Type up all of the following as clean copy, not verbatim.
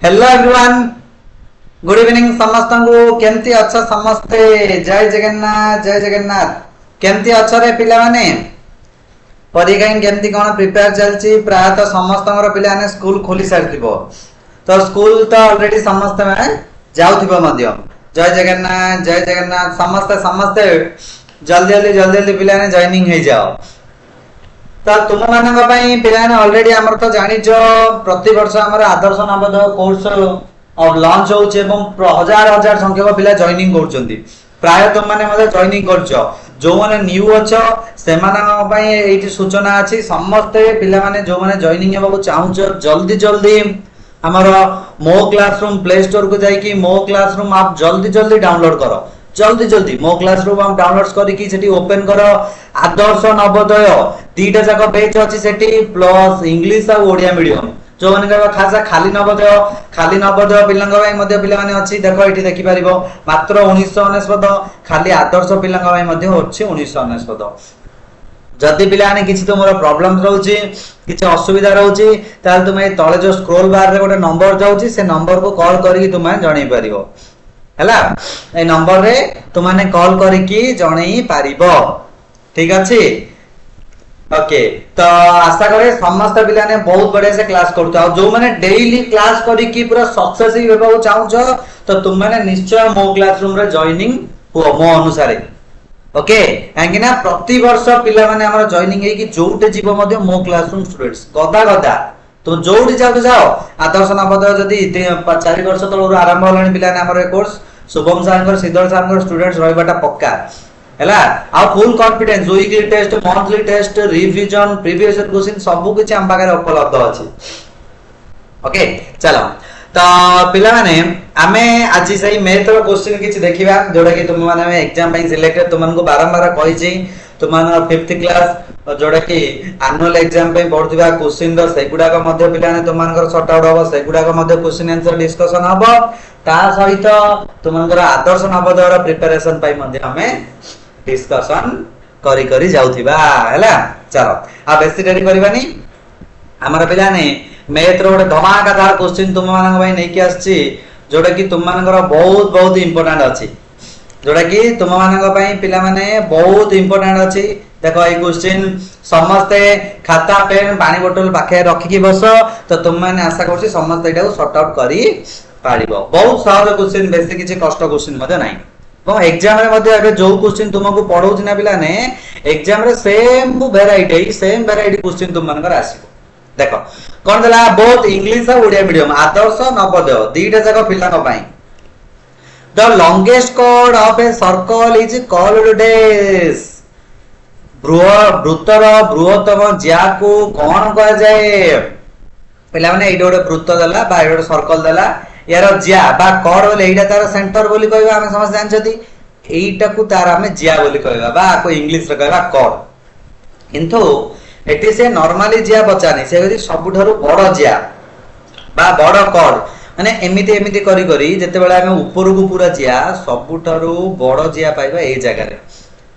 Hello everyone good evening समस्त को केमती अच्छा समस्ते जय जगन्नाथ केमती अच्छा रे पिला माने परीक्षा केमती कोन प्रिपेयर चलची प्रायतः समस्त पिला ने स्कूल खोली सारथिबो तो स्कूल तो ऑलरेडी समस्त में जाउथिबो मध्य जय जगन्नाथ समस्त समस्त जल्दी जल्दी पिला ने जॉइनिंग हो जाओ तो तुम मान पिला ऑलरेडी आमर तो जानिच प्रति वर्ष आमर आदर्श नवोदय कोर्स लॉन्च होउचे एवं हजार हजार संख्यक पिला जॉइनिंग करछंती प्राय तुम माने मते जॉइनिंग करछ जो माने न्यू अछ से मानन पई एठी सूचना अछि समस्त पिला माने जो माने जॉइनिंग हेबाकू चाहुछ जल्दी जल्दी हमर मो क्लासरूम प्ले स्टोर को जाई कि मो क्लासरूम आप जल्दी डाउनलोड करो जल्दी मो क्लासरूम हम डाउनलोड करिकी सेठी ओपन करो आदर्श नवोदय दीटा जाक पेज अछि सेठी प्लस इंग्लिश और ओडिया मीडियम जो माने कहबा खासा खाली नवोदय पिलांग भाई मध्ये पिला माने अछि देखो एठी देखि परिबो मात्र 1999 खाली आदर्श पिलांग भाई मध्ये होछि 1999 जदि पिला ने किछि तुमरो प्रॉब्लम रहउछि किछि असुविधा रहउछि ताल तुमे तळे जो स्क्रॉल बार रे गोटे नंबर जाउछि से नंबर को कॉल करिकि तुमे जणै परिबो हैला ए नंबर रे तुमाने कॉल करिकि जणै परिबो ठीक अछि ओके तो आशा करे समस्त पिला ने बहुत बढ़िया से क्लास करतो आ जो माने डेली क्लास करिकि पूरा सक्सेसफुल हेबाउ चाहूछो तो तुम माने निश्चय मो क्लासरूम रे जॉइनिंग हो मो अनुसार ओके काहेकि ना प्रति वर्ष पिला माने हमर जॉइनिंग हे कि जोटे जीव मध्ये मो क्लासरूम स्टूडेंट्स गदा तुम जोटी जाओ आदर्श नवोदय जदि 4 वर्ष तळर आरंभ होलानी पिला ने हमर कोर्स शुभम सारंगर सिद्धर सारंगर स्टूडेंट्स रहिबाटा पक्का हैला आ full confidence weekly test monthly test revision previous question सब कुछ हम पाखे उपलब्ध अछि ओके चलो तो पिला माने आमे आज सही मैथ रो क्वेश्चन किछ देखिबा जोडा कि तुम माने एग्जाम पई सिलेक्टेड तुम को बारंबार कहि छी तुम माने 5th क्लास जोडा कि एनुअल एग्जाम पई पढुथिबा क्वेश्चन रो सेगुडा को मध्ये पिला ने तुम मानकर सॉर्ट आउट हो सेगुडा को मध्ये क्वेश्चन आंसर डिस्कशन हबो ता सहित तुम मानकर आदर्श नवोदय रो प्रिपरेशन पई मध्ये हमें डिस्कशन करी जाउथिबा हैला चलो आ बेसी डेरी करबानी हमर पिला ने मैथ रो धमाकादार क्वेश्चन तुम मानक भाई नै कि आछि जोडा कि तुम मानकर बहुत इंपोर्टेंट अछि जोडा कि तुम मानक भाई पिला माने बहुत इंपोर्टेंट अछि देखो ए क्वेश्चन समस्त खाता पेन पानी बोतल पाखे रखी कि बस तो तुम माने आशा करछि समस्त एटा को सॉर्ट आउट करी पारिबो बहुत सहज क्वेश्चन बेसी किछि कष्ट क्वेश्चन मध्ये नै और एग्जाम रे मध्ये अगर जो क्वेश्चन तुमको पढौछि ना पिला ने एग्जाम रे सेम वेराइटी क्वेश्चन तुम मानकर आसीबो देखो कोन देला बोथ इंग्लिश और ओडिया मीडियम आदर्श नवोदय दीटा जगह पिला को पाई the longest chord of a circle is called dash वृत्तर बृहत्तम ज्या को कोन कह जाए पिला माने एडो वृत्त देला बा एडो सर्कल देला यार ज्या बा कॉर्ड बोले एटा तार सेंटर बोली कहबा हम समझ जानछथि एटा को तार हम ज्या बोली कहबा बा को इंग्लिश रे कहबा कॉर्ड किंतु एटी से नॉर्मली ज्या बचानी से यदि सबुठारु बड़ ज्या बा बड़ कॉर्ड माने एमिति करी जते बेला हम ऊपर को पूरा ज्या सबुठारु बड़ ज्या पाइबा ए जगह रे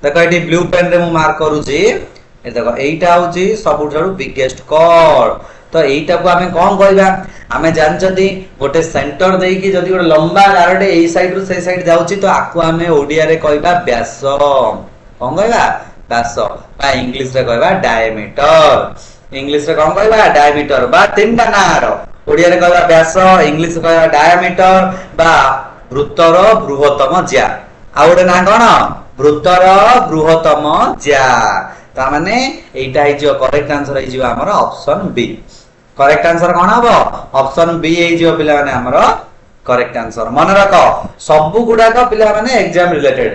देखो एटी ब्लू पेन रे मु मार्क करूची ए देखो एटा होची सबुठारु बिगेस्ट कॉर्ड तो एटा को हमें कोन कहबा हमें जानछथि गोटे सेंटर देई कि जदि गोटे लंबा गारडे ए साइड रु से साइड जाउची तो आकु हमें ओडिया रे कहबा व्यास कोन कहबा व्यास बा इंग्लिश रे कहबा डायमीटर इंग्लिश रे कोन कहबा डायमीटर बा तीनटा नार ओडिया रे कहबा व्यास इंग्लिश रे कहबा डायमीटर बा वृत्तर बृहत्तम ज्या आ ओडे ना कोन वृत्तर बृहत्तम ज्या ता माने एटा हि जो करेक्ट आंसर हि जो हमर ऑप्शन बी करेक्ट आंसर कोन हबो ऑप्शन बी हि जो पिला माने हमर करेक्ट आंसर मन रखो सब गुडा का पिला माने एग्जाम रिलेटेड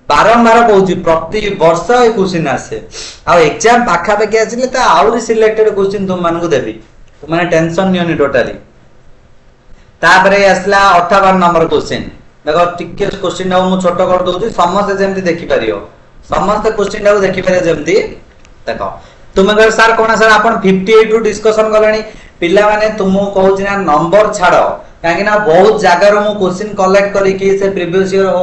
बारंबार कहूची प्रति वर्ष ए क्वेश्चन आसे आ एग्जाम पाखा पे आछिले त आउरी सिलेक्टेड क्वेश्चन तुम मानकु देबी तुम माने टेंशन नियोनी टोटली तापरे आसला 58 नंबर क्वेश्चन देखो टिके क्वेश्चन हम छोट कर दोची समस्त जेमति देखि परियो समस्त क्वेश्चन को देखि परियो जेमति देखो तुम अगर सर कोना सर आपण 58 रु डिस्कशन करलानी पिला माने तुमु कहूची ना नंबर छाड़ो काहे ना बहुत जगह रो मु क्वेश्चन कलेक्ट करी कि से प्रीवियस ईयर हो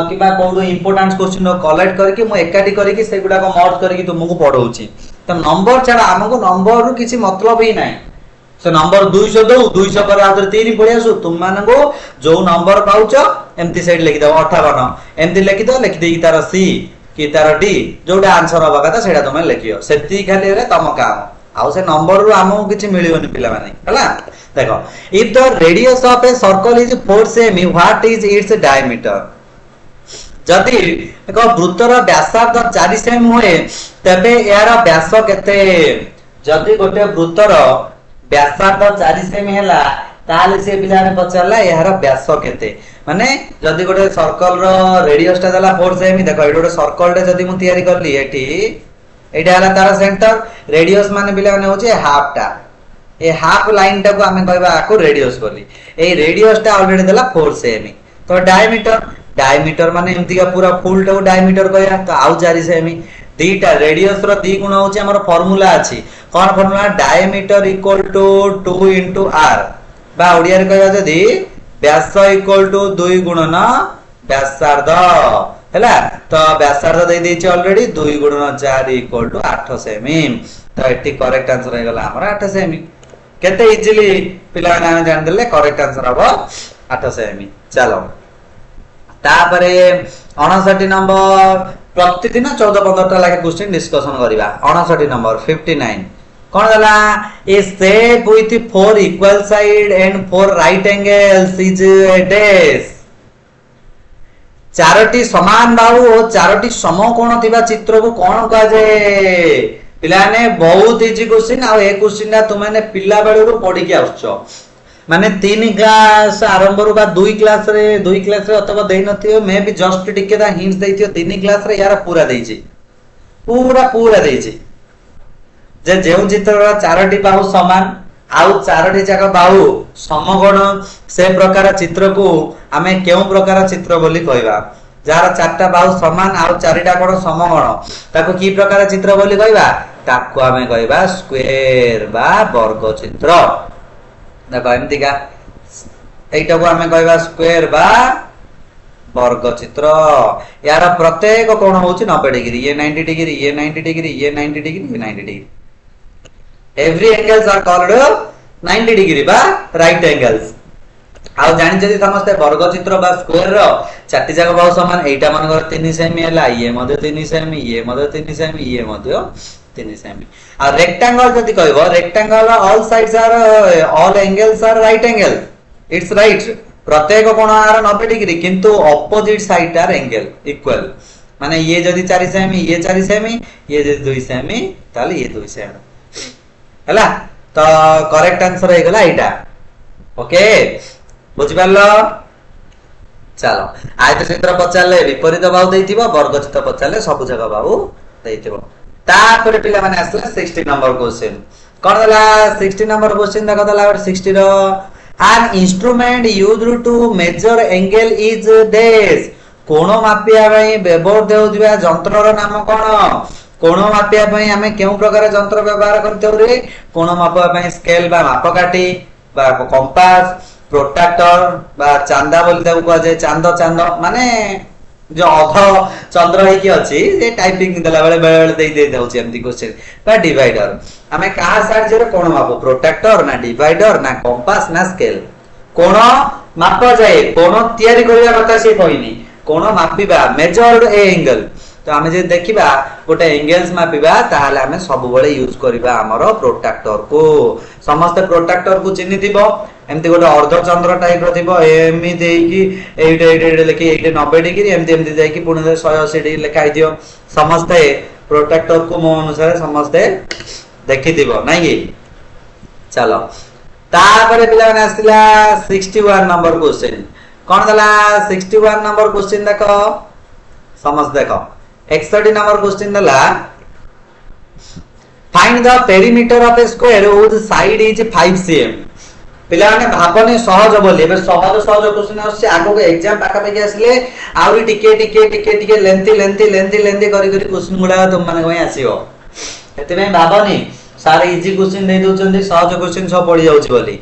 किबा कोडो इंपोर्टेंट क्वेश्चन कलेक्ट करी कि मु एकाटी करी कि सेगुडा को मर्ज करी कि तुमको पढौची तो नंबर छाड़ा हमको नंबर रु किछि मतलब ही नाही से नंबर 200 दो 200 पर आउथरे 3 पळि आसु तुम मानको जो नंबर पाउछ एमती साइड लिखि दो 58 एमती लिखि दो लिखि देई तार सी कि तार डी जोटा आंसर होबा कथा सेटा तुम लिखियो सेती खाली रे तम काम आउ से नंबर रु हमहु किछि मिलियोनी पिला माने हला देखो if the radius of a circle is 4 semi what is its diameter जदि एक वृत्तर व्यासार्ध 4 सेमी होए तबे यार व्यास केते जदि गोटे वृत्तर व्यासार्ध 4 सेमी हला ताले से पिलाने पचारला यार व्यास केते माने जदि गोटे सर्कल रो रेडियस ता दला 4 सेमी देखो एडो गोटे सर्कल रे जदि मु तयारी करली एठी एटा हला तार सेंटर रेडियस माने पिला माने होचे हाफ टा ए हाफ लाइन टा को हमें कहबा आको रेडियस बोली ए रेडियस टा ऑलरेडी दला 4 सेमी तो डायमीटर माने एमती का पूरा फुल टा को डायमीटर कहया तो आउ 4 सेमी दीटा रेडियस रो दी गुण होचे हमर फार्मूला अछि कोन formula diameter equal to 2 into r बा ओडिया रे कहबा जदी व्यास इक्वल टू 2 गुणन व्यासार्ध हैला तो व्यासार्ध दे देछि ऑलरेडी 2 गुणन 4 इक्वल टू 8 सेमी तो एटी करेक्ट आंसर हे गला हमर 8 सेमी केते इजीली पिला ना जान देले करेक्ट आंसर हबो 8 सेमी चलो तापरे 59 नंबर प्रतिदिन 14-15 टा लागे क्वेश्चन डिस्कशन करिबा 59 नंबर 59 कोन दला a shape with 4 equal side and 4 right angles is a dash चारोटी समान बाहु और चारोटी समकोण थिबा चित्र को कोन कहा जाय पिलाने बहुत इजी क्वेश्चन आ ए क्वेश्चन ना तुमने पिला बेले रो पढी के आछो माने 3 क्लास आरंभ रो बा 2 क्लास रे अथवा देई नथियो मे भी जस्ट टिके दा हिंट्स देइथियो 3 क्लास रे यार पूरा देइछि पूरा देइछि जे जेउ चित्र चारोटी बाहु समान आउ चारोटी जाक बाहु समकोण से प्रकार चित्र को आमे केउ प्रकार चित्र बोली कहबा जार चारटा बाहु समान आउ चारिटा कोण समकोण ताको की प्रकार चित्र बोली कहबा ताको आमे कहबा स्क्वायर बा वर्ग चित्र देखो एमती का एटा को आमे कहबा स्क्वायर बा वर्ग चित्र यार प्रत्येक कोण होची 90 डिग्री ये 90 डिग्री ये 90 डिग्री ये 90 डिग्री ये 90 degree every angles are called 90 degree बा right angles आ जानि जदि समस्त वर्ग चित्र बा स्क्वायर रो चारटी जाक बाहु समान एटा मानकर 3 सेमी हला ये मध्ये 3 सेमी ये मध्ये 3 सेमी ये मध्ये 3 सेमी आ रेक्टेंगल जदि कहबो rectangle all sides are all angles are right angle it's right प्रत्येक कोण आर 90 डिग्री किंतु opposite side are angle equal माने ये जदि 4 सेमी ये 4 सेमी ये जदि 2 सेमी ताले ये 2 सेमी हला तो करेक्ट आंसर हे गला एटा ओके बुझि पालो चलो आयत चित्र पचाले विपरीत बाहु देइथिबो वर्ग चित्र पचाले सब जगह बाहु देइथिबो तापर पिला माने आसला 60 नंबर क्वेश्चन कोन दला 60 नंबर क्वेश्चन देखो दला 60 रो an instrument used to measure angle is this कोण मापिया पई व्यवहार देउदिबा यंत्र रो नाम कोन कोण मापिया पई हमें केउ प्रकार यंत्र व्यवहार करते रे कोण मापा पई स्केल बा मापकाठी बा कंपास प्रोट्रैक्टर बा चांदा बोलते को जे चांद माने जो अध चंद्र है कि अछि ये टाइपिंग दला बेले दे दउछि एमती क्वेश्चन बा डिवाइडर हमें कहा साइड जे कोण मापो प्रोट्रैक्टर ना डिवाइडर ना कंपास ना स्केल कोण मापा जाए कोण तयारी करिया कथा से कहिनी कोण मापिबा मेजर्ड ए एंगल तो आमे जे देखिबा गोटे एंगल्स मापिबा ताहाले आमे सब बळे यूज करिबा हमरो प्रोट्रैक्टर को समस्त प्रोट्रैक्टर को चिन्हि दिबो एमती गोटे अर्ध चंद्र टाइप रो दिबो एमी देकी 8 लेके 90 डिग्री एमती एमती जाई कि पुणे 180 डिग्री लिखाइ दियो समस्त प्रोट्रैक्टर को मो अनुसार समस्त देखि दिबो नै कि चलो तापरे पिला माने आस्तिला 61 नंबर क्वेश्चन कोन दला 61 नंबर क्वेश्चन देखो समस्त देखो 61 नंबर क्वेश्चन दला find the perimeter of A square whose side is 5 cm पिला माने भाबने सहज बोली बे सहज क्वेश्चन आसे आगो के एग्जाम पाका पे आसले आउरी टिके लेंथी करी क्वेश्चन गुडा तुम माने कोइ आसीओ एते में भाबनी सारे इजी क्वेश्चन दे दोचंदी सहज क्वेश्चन सब पड़ी जाउची बोली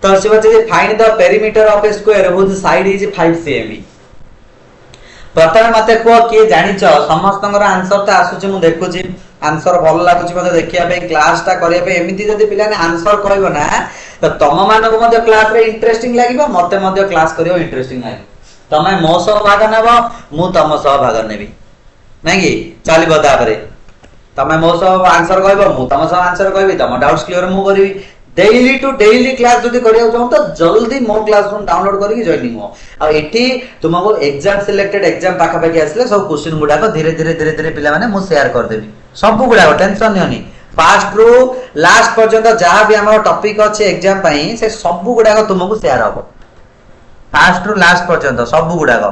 तो से बचे find the perimeter of A square whose side is 5 cm प्रथम मते को के जानिछ समस्तंगर आंसर त आसुची मु देखुची आंसर भल लागुची मते देखिया पे क्लास टा करिया पे एमिति जदी पिला ने आंसर कहबो ना तो तम मानको मते क्लास रे इंटरेस्टिंग लागिबो मते मते क्लास करियो इंटरेस्टिंग लागिबो तमे मो सह भाग नेबो मु तम सह भाग नेबी नै कि चलिबो तापरे तमे मो सह आंसर कहबो मु तम सह आंसर कहबी तम डाउट्स क्लियर मु करबी डेली टू डेली क्लास जदी करिया चाहू तो जल्दी मो क्लासरूम डाउनलोड करके जॉइनिंग हो आ एठी तुमको एग्जाम सिलेक्टेड एग्जाम पाखा पाखी आसले सब क्वेश्चन गुडा को धीरे धीरे धीरे धीरे पिला माने मु शेयर कर देबी सब गुडा टेंशन नियोनी फास्ट रू लास्ट पर्यंत जहां भी हमर टॉपिक अछि एग्जाम पई से सब गुडा को तुमको शेयर हो फास्ट रू लास्ट पर्यंत सब गुडा को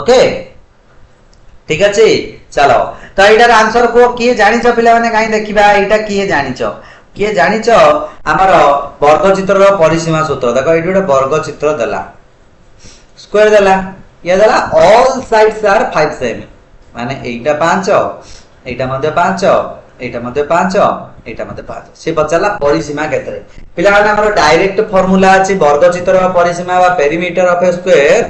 ओके ठीक अछि चलो तो एटार आंसर को किए जानिछ पिला माने काई देखिबा एटा किए जानिछ किए जानिछ हमर वर्ग चित्र परिसीमा सूत्र देखो एटी गोटे वर्ग चित्र देला स्क्वायर देला ये देला ऑल साइड्स आर 5 सेम माने एटा 5 एटा मध्ये 5 एटा मध्ये 5 एटा मध्ये 5 से बचला परिसीमा केतरे पिला माने हमर डायरेक्ट फार्मूला अछि वर्ग चित्र परिसीमा वा perimeter of A square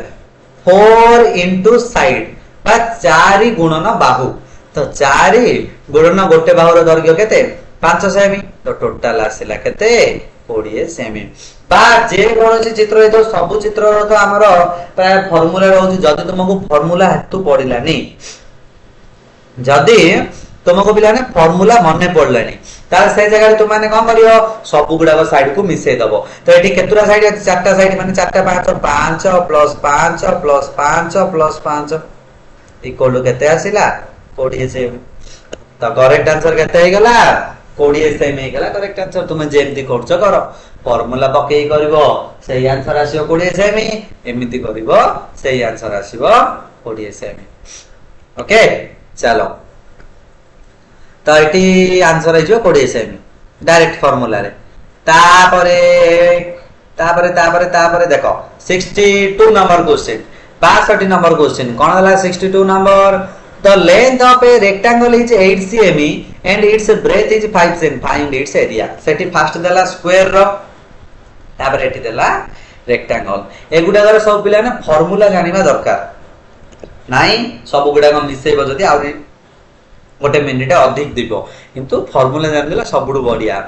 4 into side बा 4 गुणन बाहु तो 4 गुणन गोटे बाहुर दैर्घ्य केते 5 सेमी तो टोटल आसिला केते 20 सेमी बा जे कोनोसी चित्र हे तो सब चित्र तो हमर प्राय फार्मूला रहउची जदी तुमको फार्मूला हेतु पडिलानी जदी तुमको पिलाने फार्मूला मने पडलानी तार से जगह तुम माने कोन करियो सब गुडा को साइड को मिसे दबो तो एठी केतुरा साइड अछि चारटा साइड माने चारटा 5 plus 5 plus 5 plus 5 equal to केते आसिला 20 सेमी तो करेक्ट आंसर केते हे गेला 20 सेमी हे गेला करेक्ट आंसर तुम जेमति करछो करो फार्मूला पके करबो सही आंसर आसीबो 20 सेमी एमिति करबो सही आंसर आसीबो 20 सेमी ओके चलो तो एटी आंसर आइजो 20 सेमी डायरेक्ट फार्मूला रे तापरे तापरे तापरे तापरे देखो 62 नंबर क्वेश्चन 62 नंबर क्वेश्चन कोन हला 62 number the length of a rectangle is 8 cm and its breadth is 5 cm find its area Sethi first देला स्क्वायर रो तापर एठी देला रेक्टेंगल एगुडा कर सब पिला ने फार्मूला जानिबा दरकार नाही सब गुडा को मिसेबो जदी आउरी गोटे मिनिट अधिक दिबो किंतु फार्मूला जान देला सबडु बढ़िया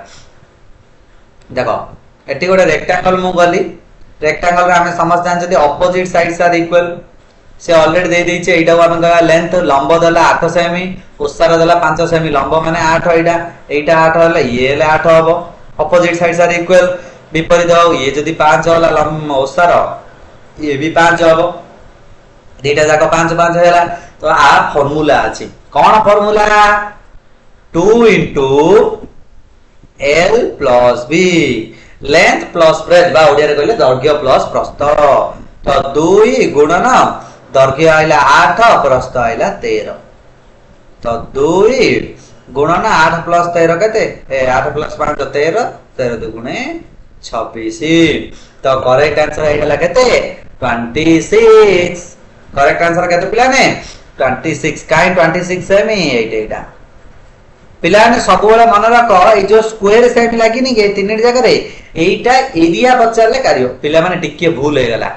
देखो एठी गोटे रेक्टेंगल मु गली रेक्टेंगल रे हमें समझ जान जदी ऑपोजिट साइड्स आर इक्वल से ऑलरेडी दे दैछे एटा हम का लेंथ लंब देला 8 सेमी ओसार देला 5 सेमी लंब माने 8 एटा 8 होला ये ले 8 हबो ऑपोजिट साइड्स आर इक्वल विपरीत हो ये जदी 5 होला लंब ओसार ये भी 5 हबो डेटा जाको 5 5 होला तो आ फार्मूला अछि कोन formula 2 into l plus b length plus breadth बा ओडिया रे कहले दैर्घ्य प्लस प्रस्थ तो 2 गुणन दैर्घ्य आइला 8 प्रस्थ आइला 13 तो 2 गुणन 8 प्लस 13 केते 8 प्लस 5 13 13 दुगुणे 26 तो करेक्ट आंसर आइला केते 26 करेक्ट आंसर केते पिला ने 26 काई 26 सेमी एटा पिला ने सब बेला मन रख ए जो स्क्वायर सेम लागिनी के तीन जगह रे एटा एरिया पचारले कार्य पिला माने टिके भूल हे गला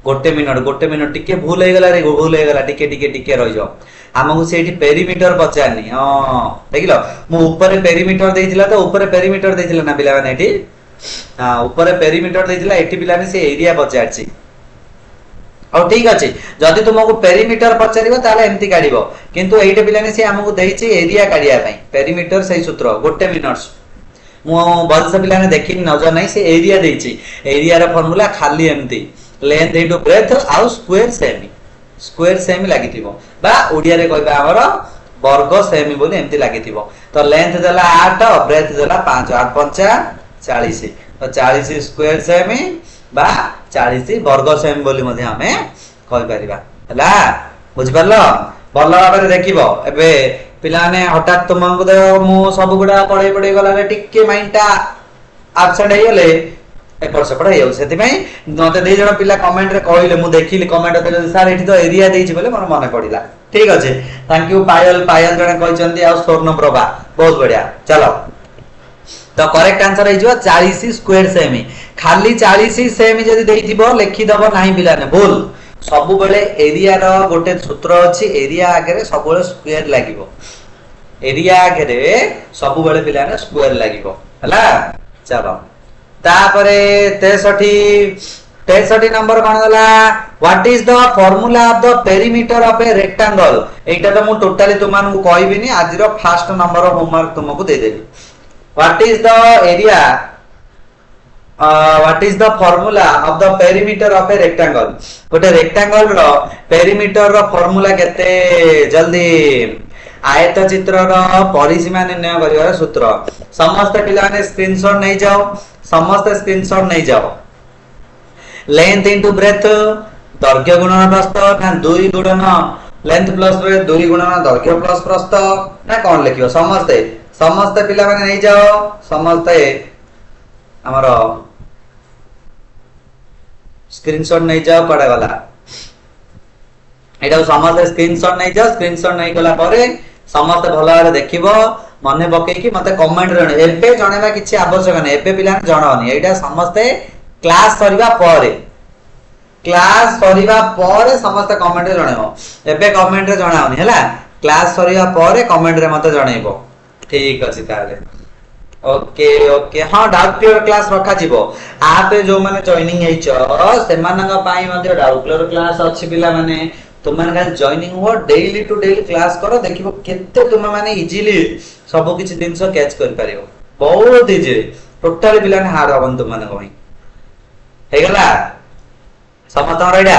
गोटे मिनिट टिके भूल हे गला रे भूल हे गला टिके रहि जाओ हमहु सेठी पेरीमीटर पचारनी हां देखिलो मु ऊपर पेरीमीटर देइथिला तो ऊपर पेरीमीटर देइथिला ना पिला माने एठी हां ऊपर पेरीमीटर देइथिला एठी पिला ने से एरिया पचारची और ठीक अछि जदी तुमको पेरीमीटर पचारिबो ताले एंती काढिबो किंतु एइटे पिला ने से हमहु देइछि एरिया काढिया पई पेरीमीटर सही सूत्र गोटे मिनिट्स मु बलस पिला ने देखिन नजर नै से एरिया देइछि एरिया रा फार्मूला खाली एंती लेंथ इनटू ब्रेथ आउ स्क्वायर सेमी लागिथिबो बा ओडिया रे कहबा हमर वर्ग सेमी बोली एंती लागिथिबो तो लेंथ देला 8 ब्रेथ देला 5 8 5 40 तो 40 स्क्वायर सेमी बा 40 वर्ग सेमी बोली मध्ये हमें कहि परिबा हला बुझ परलो भलो भाबरे देखिबो एबे पिलाने हठात तुमको दे मु सब गुडा पढे गला रे टिके माइंडटा एब्सेंट हे गेले एपर सेपर हे सेति पई नते दे जण पिला कमेंट रे कहले मु देखिली कमेंट दे सर एठी तो एरिया देइछि बोले मोर मने पडिला ठीक अछि थैंक यू पायल जण कहिसंती आ स्वर्ण प्रभा बहुत बढ़िया चलो तो करेक्ट आंसर हे जो 40 स्क्वायर सेमी खाली 40 सेमी जदी देइथिबो लिखि दबो नाही पिलाने भूल सब बेले एरिया रो गोटे सूत्र अछि एरिया आगे सब बेले स्क्वायर लागिवो एरिया आगे सब बेले पिला ने स्क्वायर लागिवो हला चलो तापरे 63 नंबर कोन गला what is the formula of the perimeter of a rectangle एटा तो मु टोटली तुमान को कहबिनी आज रो फर्स्ट नंबर होमवर्क तुमको दे देबी what is the area what is the formula of the perimeter of a rectangle गोटे रेक्टेंगल रो perimeter रो formula केते जल्दी आयत चित्र रो परिसीमा निर्णय करिवार सूत्र समस्त पिला ने स्क्रीनशॉट नै जाओ समस्त स्क्रीनशॉट नै जाओ लेंथ इनटू ब्रेथ दैर्घ्य गुणन प्रस्थ ना 2 गुणन लेंथ प्लस ब्रेथ 2 गुणन दैर्घ्य प्लस प्रस्थ ना कोन लिखियो समस्त पिला माने नै जाओ समस्त हमर स्क्रीनशॉट नहीं जाओ पड़े वाला एटा समस्त स्क्रीनशॉट नहीं जाओ स्क्रीनशॉट नहीं गला परे समस्त भलो भाबे देखिबो मने पके कि मते कमेंट रे एबे जणेबा किछि आवश्यक नै एबे पिला जणावनी एटा समस्त क्लास सरीबा परे समस्त कमेंट रे जणाइबो एबे कमेंट रे जणावनी हैला क्लास सरीबा परे कमेंट रे मते जणाइबो ठीक अछि ताले ओके ओके हां डाउट क्लियर क्लास रखा जीवो आप जो माने जॉइनिंग हेचो से मानंग पाई मध्ये डाउट क्लियर क्लास अछि पिला माने तुम माने खाली जॉइनिंग हो डेली टू डेली क्लास करो देखिबो केते तुम माने इजीली सब किछि दिनस कैच कर पारिबो बहुत इजी टोटली पिला ने हार्ड हबन तुम माने कोई हे गला समझ रेडा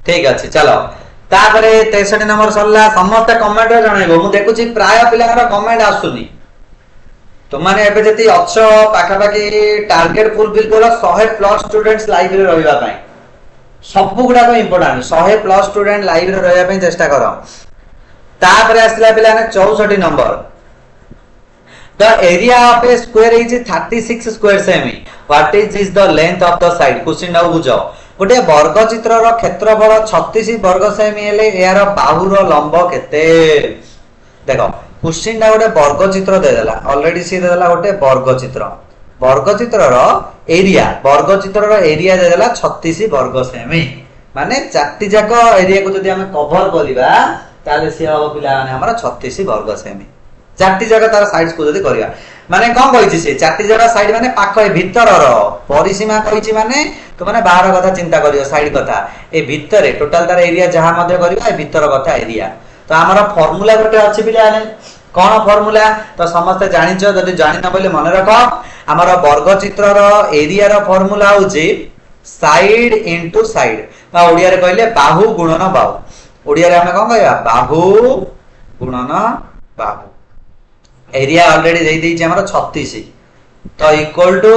ठीक अछि चलो तापरे 63 नंबर सरला समस्त कमेंट रे जणाइबो मु देखुची प्राय पिलार कमेंट आसुनी तुम माने एबे जति अच्छो पाखा पाखी टारगेट फुलफिल करो 100 प्लस स्टूडेंट्स लाइव रे रहिबा पई सब गुडा को इंपोर्टेंट 100 प्लस स्टूडेंट लाइव रे रहिबा पई चेष्टा करो तापरे आसला पिला ने 64 number the area of A square is 36 square semi what is the length of the side question now बुझो गोटे वर्ग चित्र रो क्षेत्रफल 36 वर्ग सेमी हेले यार बाहुर लंब केते देखो क्वेश्चन ना गोटे वर्ग चित्र दे देला ऑलरेडी सी दे देला गोटे वर्ग चित्र रो एरिया दे देला 36 वर्ग सेमी माने चारटी जाक एरिया को जदी हम कवर करिबा ताले से हो पिला माने हमर 36 वर्ग सेमी चारटी जाक तार साइड्स को जदी करिया माने कोन कहिछि से चारटी जाक साइड माने पाख भीतर रो परिसीमा कहिछि माने तो माने बाहर कथा चिंता करियो साइड कथा ए भीतर टोटल तार एरिया जहां मध्ये करियो ए भीतर कथा एरिया तो हमर फार्मूला गोटे अछि पिला ने कोन फार्मूला तो समस्त जानिचो जदी जानि न बोले मन रखो हमर वर्ग चित्र रो एरिया रो फार्मूला होछि साइड इनटू साइड बा ओडिया रे कहले बाहु गुणन बाहु ओडिया रे हम कोन कहया बाहु गुणन बाहु एरिया ऑलरेडी दे दी हमर 36 तो इक्वल टू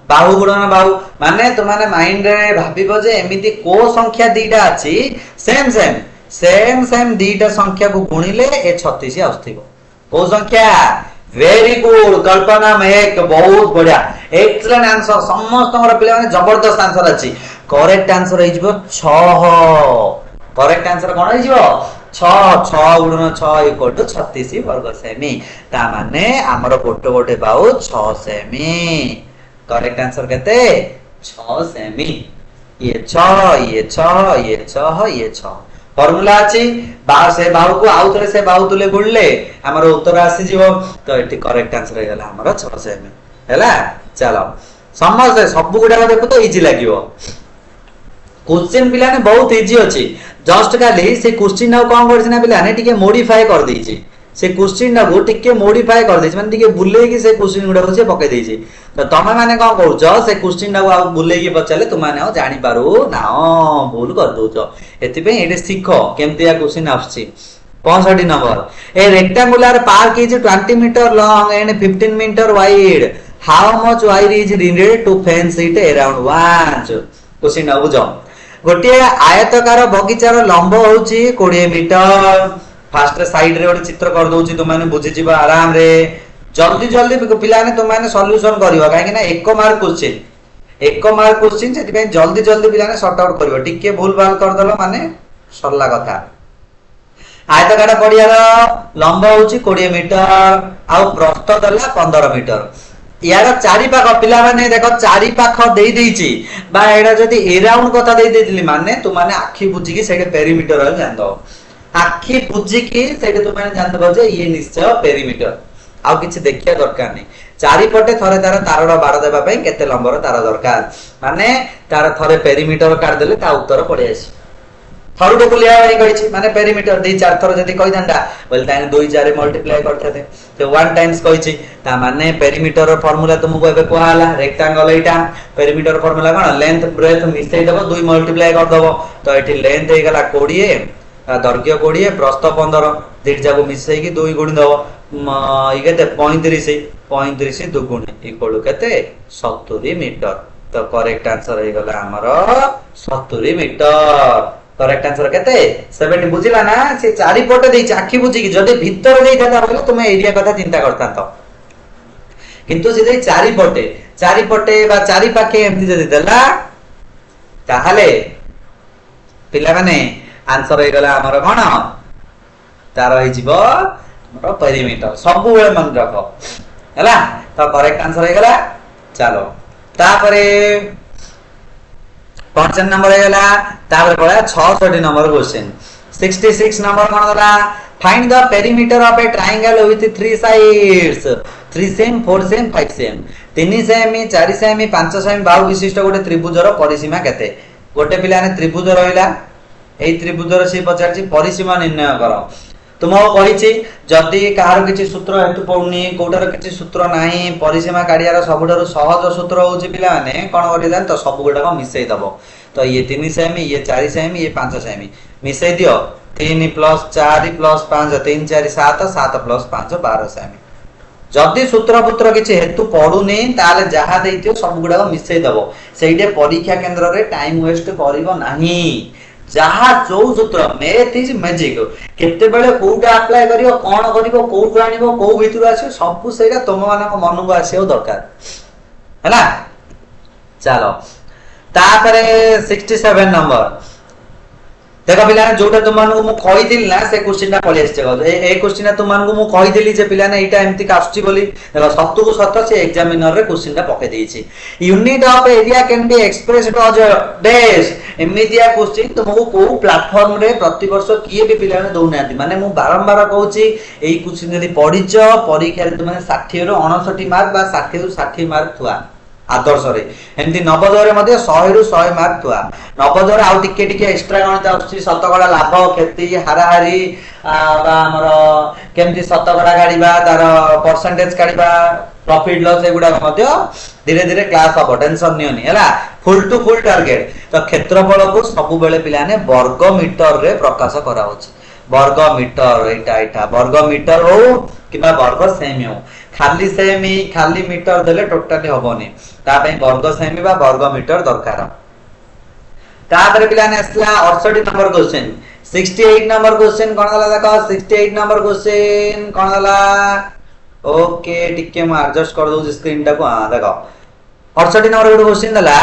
बाहु गुणन बाहु माने तुमाने माइंड रे भाबिबो जे एमिति को संख्या दीटा अछि सेम दीटा संख्या को गुणिले ए 36 आउथिबो को संख्या वेरी गुड कल्पना महक बहुत बढ़िया एक्सीलेंट आंसर समस्त हमर पिला माने जबरदस्त आंसर अछि करेक्ट आंसर हे जिवो 6 करेक्ट आंसर कोन हे जिवो 6 गुणन 6 इक्वल टू 36 वर्ग सेमी ता माने हमर गोटे बाहु 6 सेमी करेक्ट आंसर केते 6 सेमी ये 6 फार्मूला अछि बा से बाहु को आउ थरे से बाहु तुले गुणले हमर उत्तर आसी जीवो तो एटी करेक्ट आंसर हे गला हमर 6 सेमी हैला चलो समझ सब गुडा देखो तो इजी लागिवो क्वेश्चन पिला ने बहुत इजी अछि जस्ट खाली से क्वेश्चन नाउ कोन करछना पिला ने टिके मॉडिफाई कर देछि से क्वेश्चन ना को टिके मॉडिफाई कर देछि माने टिके बुले की से क्वेश्चन गुडा को से पके देछि तो तमे माने कोन कहउछो से क्वेश्चन ना को बुले की पचाले तुम माने जानि पारू ना भूल कर दोछो एति पे एटे सीखो केमतिया क्वेश्चन आछी 65 number a rectangular park is 20 metre long and 15 metre wide how much wire is needed to fence it around one question ना बुझो गोटे आयतकार बगीचार लंब होची 20 मीटर फास्ट साइड रे गोटे चित्र कर दोची तुम माने बुझि जिबा आराम रे जल्दी पिला ने तुम माने सॉल्यूशन करियो काहे कि ना एक मार्क क्वेश्चन सेति पे जल्दी पिला ने सॉर्ट आउट करियो टिके भूल भाल कर दलो माने सरला कथा ଆୟତକାର ପଡିଆର ଲମ୍ବ ହଉଛି 20 ମିଟର ଆଉ ପ୍ରସ୍ଥ ଦେଲା 15 ମିଟର। ইয়ার চারিপাখ পিলাମାନେ ଦେଖ ଚାରିପାଖ ଦେଇ ଦେଇଛି ବା ଏଇଟା ଯଦି ଏରାଉଣ୍ଡ କଥା ଦେଇ ଦେଇଥିଲି ମାନେ ତୁମାନେ ଆଖି ବୁଝିକି ସେଇଟା ପେରିମିଟର ଜାଣିଦବ। ଆଖି ବୁଝିକି ସେଇଟା ତୁମାନେ ଜାଣିଦବ ଯେ ଇଏ ନିଶ୍ଚୟ ପେରିମିଟର। ଆଉ କିଛି ଦେଖିବା ଦରକାର ନାହିଁ। ଚାରିପଟେ ଥରେ ତାର ତାରର ବାଡ଼ ଦେବା ପାଇଁ କେତେ ଲମ୍ବର ତାର ଦରକାର ମାନେ ତାର ଥରେ ପେରିମିଟର କାଢିଦେଲେ ତା ଉତ୍ତର ପଳେଇ ଆସିବ। थरुटे बुलिया भाई कहिछि माने पेरीमीटर दी चार थर जदी कहि दंडा बोल ताने 2 4 मल्टीप्लाई करते तो 1 टाइम्स कहिछि ता माने पेरीमीटर रो फार्मूला तुमको एबे कोहा हला रेक्टेंगल एटा पेरीमीटर फार्मूला कोन लेंथ ब्रेथ मिसै दबो 2 मल्टीप्लाई कर दबो तो एठी लेंथ हे गला 20 दर्घ्य 20 प्रस्थ 15 दिट जाको मिसै की 2 गुणी दबो इ केते 35 35 दुगुण इक्वल केते 70 मीटर तो करेक्ट आंसर हे गला हमरो 70 मीटर। करेक्ट आंसर केते 70 बुझिला ना से चारि पटे देई आखी बुझी कि जदि भीतर देई था बोले तुमे एरिया कथा चिंता करता तो किंतु से चारि पटे बा चारि पाखे एमती जदि देला ताहाले पिला माने आंसर हे गला हमर कोन तार हे जीवो हमर पेरीमीटर सब बेले मन रखो हैला तो करेक्ट आंसर हे गला। चलो तापरे 55 नंबर हेला तापर पळा 66 नंबर क्वेश्चन 66 नंबर कोन दला find the perimeter of A triangle with 3 sides 3 same 4 same 5 same 3 semi 4 semi 5 semi बाहु विशिष्ट गोटे त्रिभुजर परिसीमा केते गोटे पिलाने त्रिभुज रहिला एई त्रिभुजर से पचारछि परिसीमा निर्णय करो तुमको कहिछि जदि कहार किछि सूत्र हेतु पउनी कोटार किछि सूत्र नाही परिसीमा काढियार सबुठारु सहज सूत्र होछि पिला माने कोन करि जान तो सब गुडा को मिसै दबो तो ये 3 सेमी ये 4 सेमी ये 5 सेमी मिसै दियो 3 + 4 + 5 3 4 7 7 + 5 12 सेमी जदि सूत्र पुत्र किछि हेतु पडुनी ताले जहा देइतियो सब गुडा को मिसै दबो सेइडे परीक्षा केंद्र रे टाइम वेस्ट करिवो नाही जहा जो सूत्र मैथ इज मैजिक केते बेले कोउटा अप्लाई करियो कोन करिवो कोउटु आनिवो को भितरु आसीयो सब सेगा तुम मानक मन को आसीयो दरकार हैला। चलो तापरे 67 नंबर देखो पिला जोटा तुम मानक मु कहिदिल ना से क्वेश्चनटा पळि आछे ए क्वेश्चनटा तुम मानक मु कहिदिली जे पिला ने एटा एम्ति कास्टि बोली देखो सत्तु को सत्त से एग्जामिनर रे क्वेश्चनटा पके देइछि unit of area can be expressed as dash एमिदिया क्वेश्चन तुमको को प्लेटफार्म रे प्रति वर्ष किए भी पिला ने दउ नांती माने मु बारंबार कहूछि एई क्वेश्चन यदि पढिछ परीक्षा रे तुम 60 रो 59 मार्क बा 60 रो 60 मार्क थुआ आदर्श रे एमती नवोदय रे मध्ये 100 रु 100 मार्क थुआ नवोदय रे आ टिके टिके एक्स्ट्रा गणित आछि शतकड़ा लाभ क्षति हाराहारी बा हमर केमती शतकड़ा काढिबा तार परसेंटेज काढिबा प्रॉफिट लॉस एगुडा मध्ये धीरे धीरे क्लास हो टेंशन नियोनी हैला फुल टू फुल टारगेट तो क्षेत्रफल को सब बेले पिला ने वर्ग मीटर रे प्रकाश करा होछि वर्ग मीटर एटा वर्ग मीटर हो किबा वर्ग सेमी हो खाली सेमी खाली मीटर देले टोटली होबोनी ता पई वर्ग सेमी बा वर्ग मीटर दरकार तापर पिला ने असला 68 नंबर क्वेश्चन 68 नंबर क्वेश्चन कोन हला देखो 68 नंबर क्वेश्चन कोन हला ओके टिके म एडजस्ट कर दउ स्क्रीन टा को हां देखो 68 नंबर गुड क्वेश्चन दला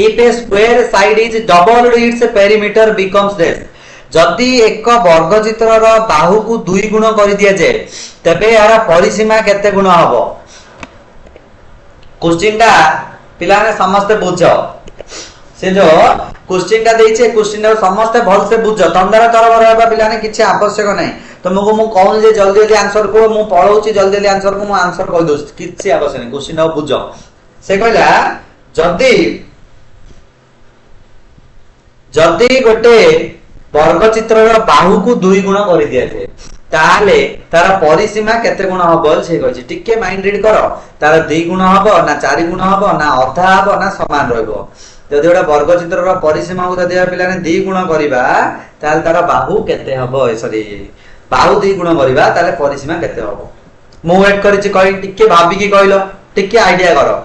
if A square side is doubled its perimeter becomes this जदि एक वर्ग चित्र रो बाहु को 2 गुण कर दिया जाए तबे यार परिसीमा केते गुण हबो क्वेश्चन टा पिला ने समस्त बुझो से जो क्वेश्चन टा देइछे क्वेश्चन टा समस्त भल से बुझो तंदरा तरबर हेबा पिला ने किछि आवश्यक नै तुमको मु कहूं जे जल्दी जल्दी आंसर को मु पढौछि जल्दी जल्दी आंसर को मु आंसर कहि दोस किछि आवश्यक नै क्वेश्चन टा बुझो से कहला जदि जदि गोटे वर्ग चित्र रो बाहु को 2 गुण कर दिया जाए ताले तार परिसीमा केते गुण हबो से कहछि टिके माइंड रीड करो तार 2 गुण हबो ना 4 गुण हबो ना अधा हबो ना समान रहबो जदि ओडा वर्ग चित्र रो परिसीमा को दिया पिला ने 2 गुण करिबा ताल तार बाहु केते हबो सॉरी बाहु 2 गुण करिबा ताले परिसीमा केते हबो मु वेट करिछि कहि टिके भाबी की कहलो टिके आईडिया करो।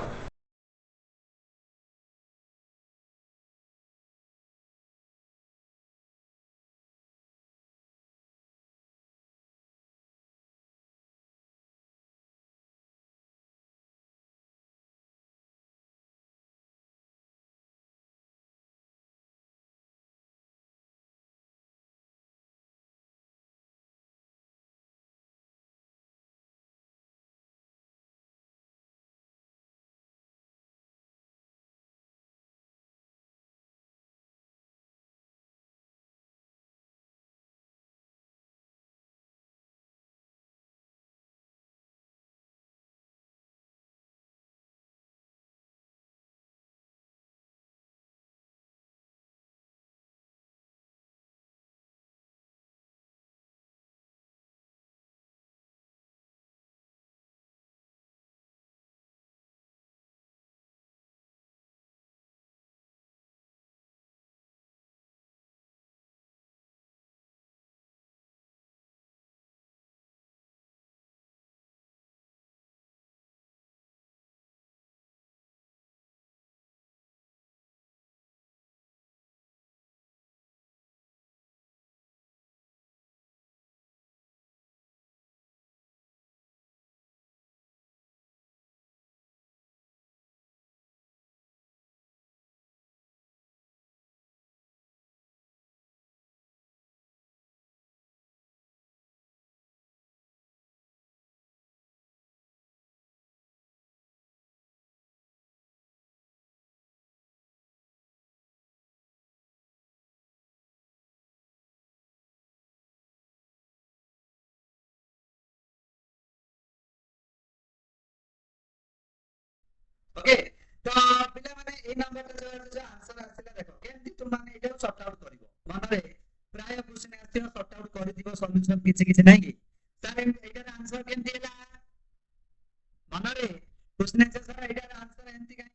ओके तो पिला माने ए नंबर जो आंसर आसिला देखो केमती तुम माने एटा सॉर्ट आउट करिवो मनरे प्राय क्वेश्चन आसियो सॉर्ट आउट करि दिबो सॉल्यूशन किछि किछि नै कि सर एटार आंसर केमती हैला मनरे क्वेश्चन আছে सर एटार आंसर एमती काई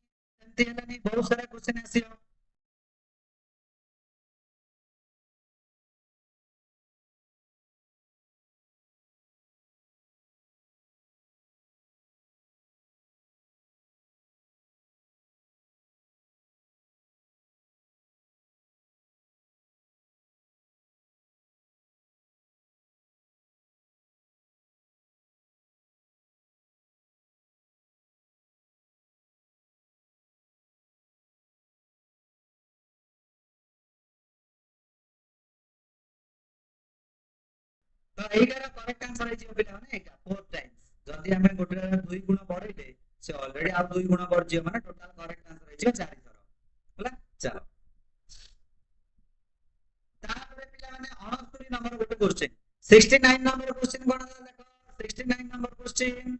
एमती हैला नै बहुत सारा क्वेश्चन आसियो तो एइटार करेक्ट आंसर है जियो पिला माने एटा 4 टाइम्स जदी हमें गोटे 2 गुण बढ़ेले से ऑलरेडी आ 2 गुण बढ़ जियो माने टोटल करेक्ट आंसर है जियो 4 थरो होला चलो तापर पिला माने 69 नंबर गोटे क्वेश्चन 69 नंबर क्वेश्चन कोन देखो 69 नंबर क्वेश्चन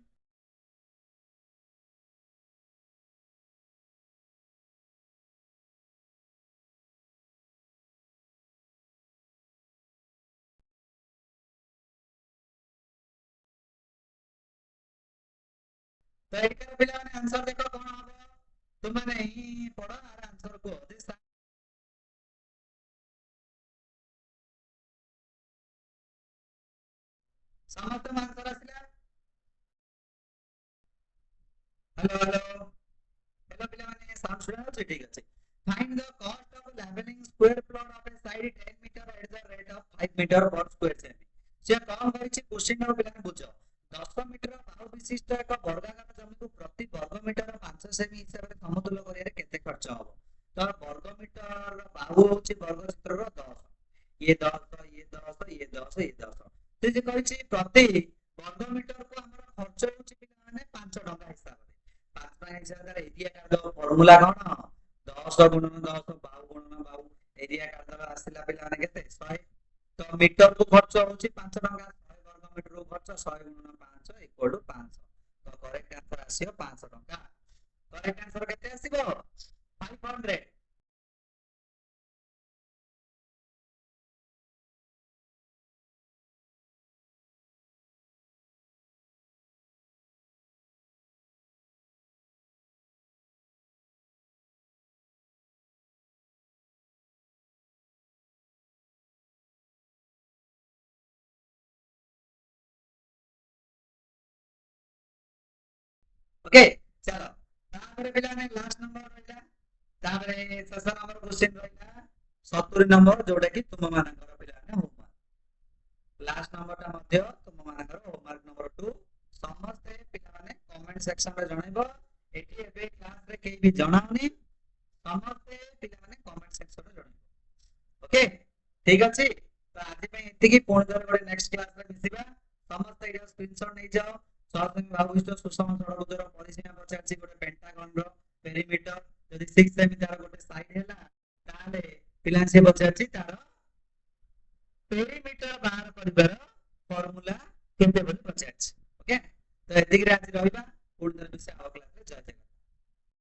तो एइटार पिला माने आंसर देखो कोन हबो तुम माने ही पढ़ो आर आंसर को समस्त आंसर आसिला हेलो हेलो हेलो पिला माने साउंड सुना होचे ठीक আছে find the cost of levelling square plot of a side 10 metre at the rate of 5 metre per square cm से कौन करिछि क्वेश्चन रो पिला बुझो 10 मीटर बाहु विशिष्ट एक वर्गाकार जमी को प्रति वर्ग मीटर 5 सेमी हिसाब रे समतुल्य करिया केते खर्च हबो तो वर्ग मीटर बाहु होछि वर्ग क्षेत्र रो 10 ये 10 ये 10 ये 10 ये 10 तो जे कहिछि प्रति वर्ग मीटर को हमर खर्च होछि पिला माने 5 टका हिसाब रे 5 टका हिसाब रे एरिया काट दो फार्मूला कोन 10 गुणन 10 बाहु गुणन बाहु एरिया काट दो आसिला पिला माने केते 100 तो मीटर को खर्च होछि 5 टका 100 वर्ग मीटर को खर्च 100 गुणन 5 इक्वल टू 500 तो करेक्ट आंसर आसियो 500 टका करेक्ट आंसर केते आसीबो 500 ओके चलो तापर पिला ने लास्ट नंबर रहिला तापर शेष नंबर क्वेश्चन रहिला 70 नंबर जोडा कि तुम मानकर पिला ने होमवर्क लास्ट नंबर ता मध्य तुम मानकर होमवर्क नंबर 2 समस्त पिला माने कमेंट सेक्शन रे जणाइबो एठी एबे क्लास रे केही भी जणाउनी समस्त पिला माने कमेंट सेक्शन रे जणाइबो ओके ठीक अछि तो आज पे एति की पुणी दर गोटे नेक्स्ट क्लास रे मिसिबा समस्त एटा स्क्रीनशॉट नै जाओ सहसंग भाविष्ट सुषम षडभुजर परिसीमा पचारछि गोटे पेंटागन रो पेरीमीटर जदि 6 सेमी तार गोटे साइड हैला ताले पिला से पचारछि तार पेरीमीटर बाहर करिबार फार्मूला केते बोली पचारछि ओके तो एति की आज रहिबा पुणी दर से आव क्लास रे जय जय